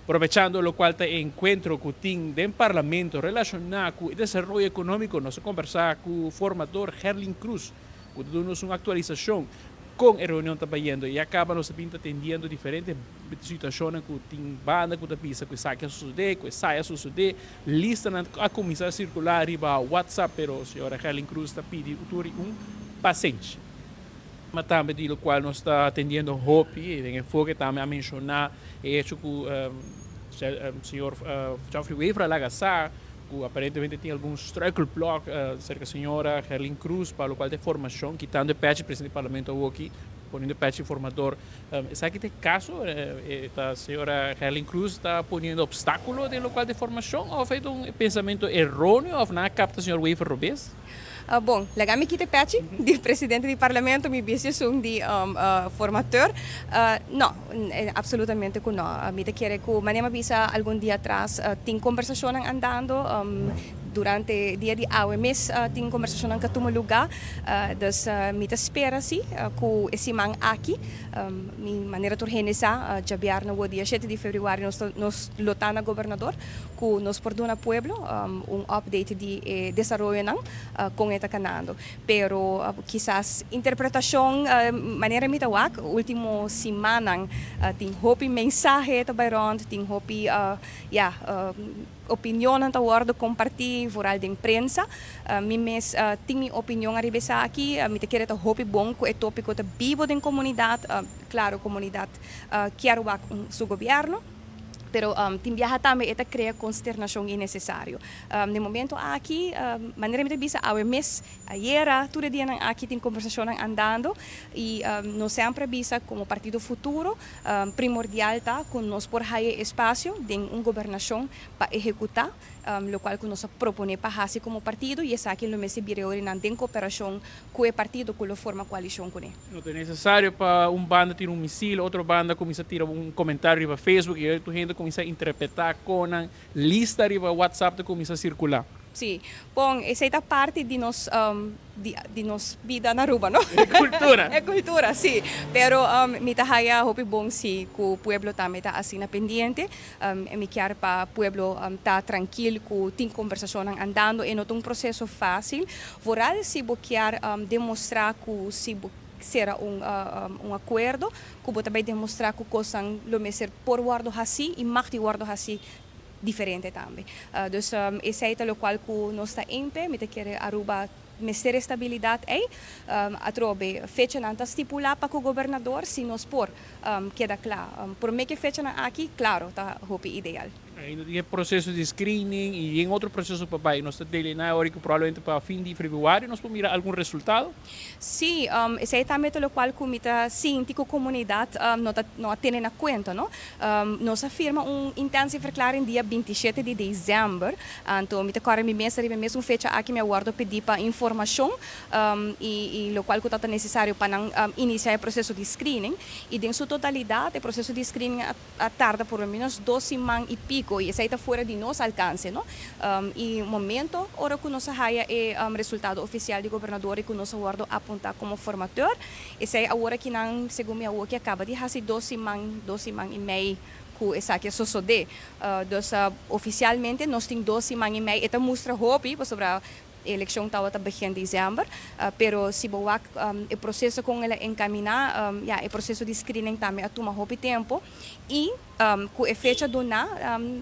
Aprovechando lo cual te encuentro con el Parlamento relacionado con el desarrollo económico, nos conversar con el formador Herlin Cruz, que nos una actualización con la reunión está y acaba nos atendiendo diferentes situações que tem banda que pisa que saia suceder, que saia suceder, lista a começar a circular riba WhatsApp, pero a senhora Helen Cruz está pedindo paciente. Mas também do qual nós está atendendo Hope, em foco também a mencionar é hecho que o senhor Geoffrey Weaver Lagassar, que aparentemente tem algum struggle block cerca da senhora Helen Cruz, para o qual tem formação, quitando o patch presidente do parlamento aqui, poniendo patch informador. ¿Sabe que este caso, a senhora Helen Cruz está poniendo obstáculo de lo cual de formação ou feito pensamento errôneo ou não capta o senhor Weaver Robes? Bom, legami kita peci di presidente di Parlamento mi biasi sung di formateur. No, absolutamente que no. Mi te quiere que manema bisa algún día atrás tin conversación andando durante o dia de hoje mês tem conversação que toma lugar dus me espera sim que esse man aqui minha maneira de organizar já no dia 7 de fevereiro nos lotana governador que nos perdona pueblo update de desenvolvimento com esta canando pero quizás interpretação maneira me tawak último semana tem hopi mensagem tá bairond tem hopi opinião não está compartilhar vooral de imprensa. Mi mes tem minha opinião arribesa aqui. Mi te quero hopi bom que é tópico de vivo da comunidade. Claro, comunidade quer o seu governo. Pero tem viaja também esta cria consternação innecessário. No momento aqui, maneira me bisa ao mês, ayer, todo dia aqui tem conversação andando e nós sempre bisa como partido futuro primordial tá com nós por higher espaço de governação para executar lo qual que nós propone para fazer como partido e essa aqui no mês de em cooperação com o partido que lo forma coalição com ele. Não é necessário para banda tirar míssil, outra banda começa a tirar comentário no Facebook e a gente começa a interpretar com a lista no WhatsApp que começa a circular. Sim, bom, essa é a parte de nós de nos vida na Aruba, não? É cultura. É cultura, sim. Pero me tahaya hope bom se que o pueblo também está assim na pendiente. Me quer para o pueblo tá tranquilo, que tem conversação andando, e não é processo fácil. Voral se quer demonstrar que se será acordo, que você vai demonstrar que coisa lo mesmo por guardo assim e mais de guardo assim diferente também. Dus esse é o qual que nós está em pé, me quer Aruba mestre estabilidade aí, a trobe fecha não está estipulada para o governador, se nós por queda claro. Por mim que fecha aqui, claro, está hope ideal. Ainda tem processo de screening e em outro processo papai, nós estamos delineando agora que provavelmente para fim de fevereiro nós podemos mirar algum resultado? Sim, esse é também o qual comita sim, que a comunidade não tem na conta, não? Nós afirma intensive verklaring dia 27 de dezembro, então me agora me mesmo fecha aqui me aguardo pedir para informação e o qual que está necessário para iniciar o processo de screening e em sua totalidade o processo de screening tarda por menos 12 semanas e pico e isso está fora de nosso alcance, não? E momento, hora que nós haya resultado oficial do governador e que nós aguardo apontar como formateur, esse é agora que não, segundo minha que acaba de fazer 12 semanas e meia que essa aqui sucede. Oficialmente nós temos 12 semanas e meia, e mostra hope sobre a eleição estava a begin dezembro, pero se boak o processo com ela encaminhar, o processo de screening também a toma hope tempo e com a fecha do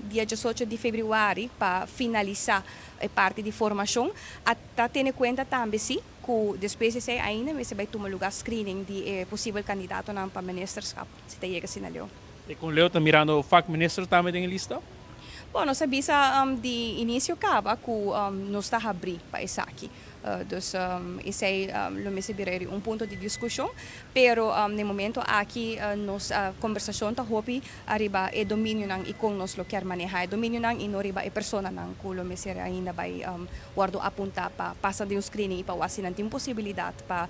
dia 18 de fevereiro para finalizar a parte de formação, até ter em conta também se que depois de ainda você vai tomar lugar screening de possível candidato para ministerskap, se te chega sinalhou. E com Leo está mirando o fac ministro também em lista? Bom, nós sabemos de início acaba que nós está abrir para isso aqui. Dus esse é um ponto de discussão, pero no momento aqui nossa conversação está hopi arriba é domínio nang e com nós lo quer manejar domínio nang e no arriba é pessoa nang kulo mesere ainda vai guardo apuntar para passar de screening e para wasi tem possibilidade para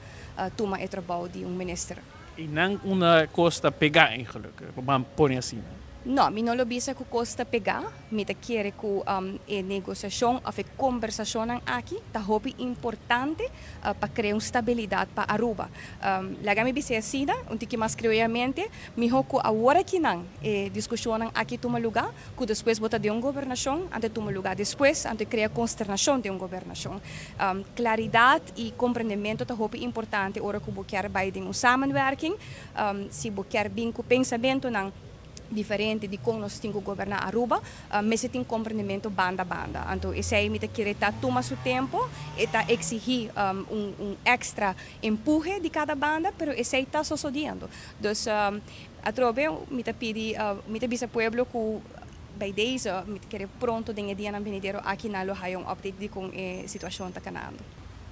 tomar o trabalho de ministro. E não uma costa pegar eigenlijk, vamos pôr assim. No, mi não lo bisa que custa pegar, mi te quiere que negociação ou conversação aqui, tá hopi importante para criar estabilidade para Aruba. Laga mi bisa assim, que mais criolmente, mi hoco agora que não discussão aqui toma lugar, que depois bota de governação, ante toma lugar depois, ante criar consternação de governação. Claridade e compreendimento tá hopi importante, ora que você quer vai de samenwerking, se você quer bem com pensamento não diferente de como nós temos que governar Aruba, mas se tem compreendimento banda a banda. Então, esse aí me quer tomar seu tempo e exigir extra empurre de cada banda, mas esse aí está sucedendo. Então, a trobe me pedi, me bisa pueblo que by days, me quer pronto de dia na venidero aqui na lo hay update de com situação está canando.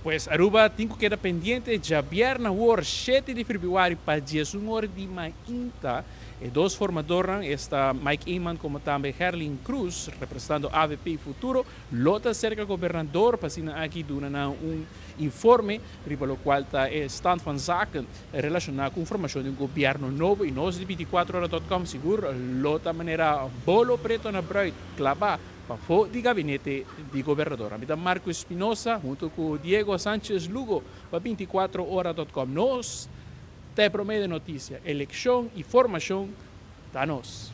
Pues Aruba tinha que quedar pendiente já viernes, 7 de fevereiro, para 11 horas de manhã. E dois formadores, está Mike Eman como também Herlin Cruz, representando AVP Futuro, lota cerca governador, para aqui dando informe, pelo qual está stand van zaken relacionado com informação de governo novo, e nós de 24horas.com seguro, lota maneira bolo preto na bruid, clava, para o de gabinete de governador. A mim Marco Espinosa, junto com Diego Sánchez Lugo, para 24horas.com. Nós te promete notícia, eleição e formação da nós.